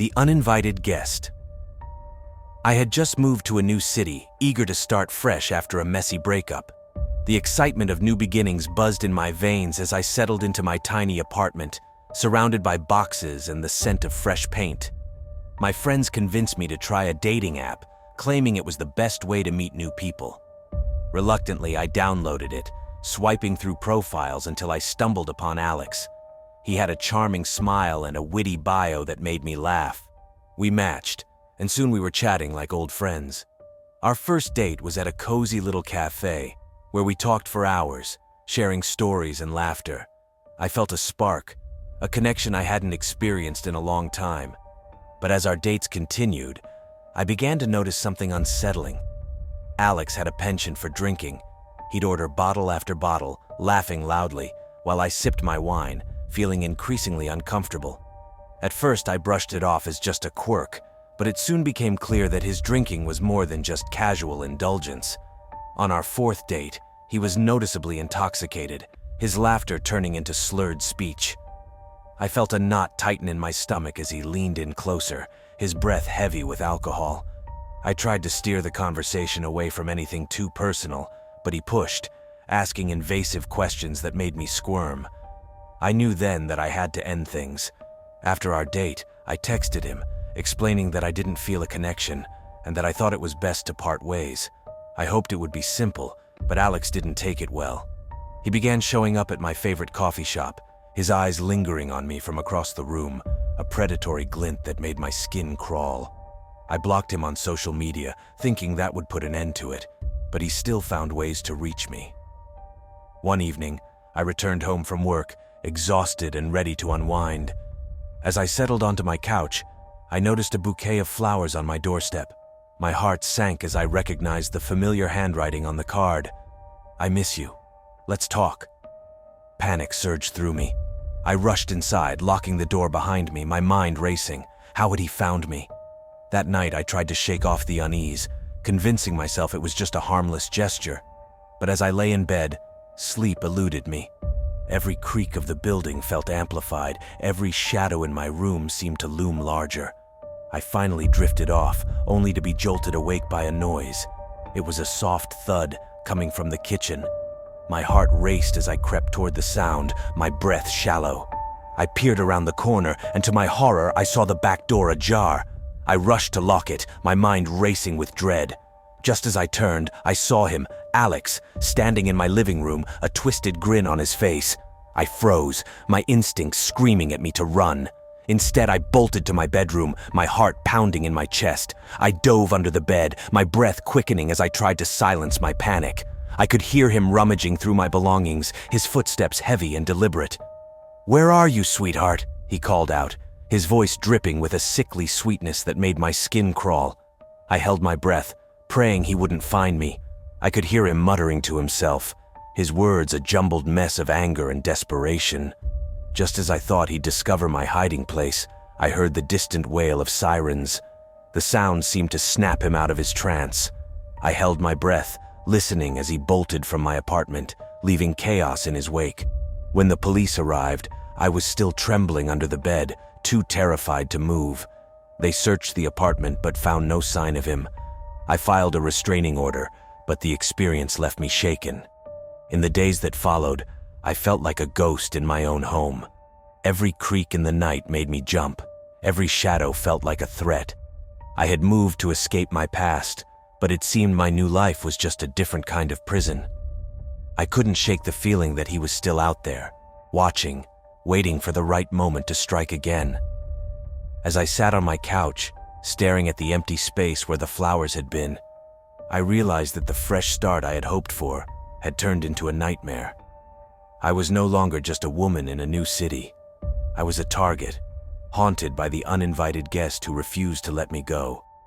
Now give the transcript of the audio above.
The Uninvited Guest. I had just moved to a new city, eager to start fresh after a messy breakup. The excitement of new beginnings buzzed in my veins as I settled into my tiny apartment, surrounded by boxes and the scent of fresh paint. My friends convinced me to try a dating app, claiming it was the best way to meet new people. Reluctantly, I downloaded it, swiping through profiles until I stumbled upon Alex. He had a charming smile and a witty bio that made me laugh. We matched, and soon we were chatting like old friends. Our first date was at a cozy little cafe, where we talked for hours, sharing stories and laughter. I felt a spark, a connection I hadn't experienced in a long time. But as our dates continued, I began to notice something unsettling. Alex had a penchant for drinking. He'd order bottle after bottle, laughing loudly, while I sipped my wine, feeling increasingly uncomfortable. At first, I brushed it off as just a quirk, but it soon became clear that his drinking was more than just casual indulgence. On our fourth date, he was noticeably intoxicated, his laughter turning into slurred speech. I felt a knot tighten in my stomach as he leaned in closer, his breath heavy with alcohol. I tried to steer the conversation away from anything too personal, but he pushed, asking invasive questions that made me squirm. I knew then that I had to end things. After our date, I texted him, explaining that I didn't feel a connection and that I thought it was best to part ways. I hoped it would be simple, but Alex didn't take it well. He began showing up at my favorite coffee shop, his eyes lingering on me from across the room, a predatory glint that made my skin crawl. I blocked him on social media, thinking that would put an end to it, but he still found ways to reach me. One evening, I returned home from work, exhausted and ready to unwind. As I settled onto my couch, I noticed a bouquet of flowers on my doorstep. My heart sank as I recognized the familiar handwriting on the card. "I miss you. Let's talk." Panic surged through me. I rushed inside, locking the door behind me, my mind racing. How had he found me? That night, I tried to shake off the unease, convincing myself it was just a harmless gesture. But as I lay in bed, sleep eluded me. Every creak of the building felt amplified. Every shadow in my room seemed to loom larger. I finally drifted off, only to be jolted awake by a noise. It was a soft thud coming from the kitchen. My heart raced as I crept toward the sound, my breath shallow. I peered around the corner, and to my horror, I saw the back door ajar. I rushed to lock it, my mind racing with dread. Just as I turned, I saw him, Alex, standing in my living room, a twisted grin on his face. I froze, my instincts screaming at me to run. Instead, I bolted to my bedroom, my heart pounding in my chest. I dove under the bed, my breath quickening as I tried to silence my panic. I could hear him rummaging through my belongings, his footsteps heavy and deliberate. "Where are you, sweetheart?" he called out, his voice dripping with a sickly sweetness that made my skin crawl. I held my breath, praying he wouldn't find me. I could hear him muttering to himself, his words a jumbled mess of anger and desperation. Just as I thought he'd discover my hiding place, I heard the distant wail of sirens. The sound seemed to snap him out of his trance. I held my breath, listening as he bolted from my apartment, leaving chaos in his wake. When the police arrived, I was still trembling under the bed, too terrified to move. They searched the apartment but found no sign of him. I filed a restraining order, but the experience left me shaken. In the days that followed, I felt like a ghost in my own home. Every creak in the night made me jump. Every shadow felt like a threat. I had moved to escape my past, but it seemed my new life was just a different kind of prison. I couldn't shake the feeling that he was still out there, watching, waiting for the right moment to strike again. As I sat on my couch, staring at the empty space where the flowers had been, I realized that the fresh start I had hoped for had turned into a nightmare. I was no longer just a woman in a new city. I was a target, haunted by the uninvited guest who refused to let me go.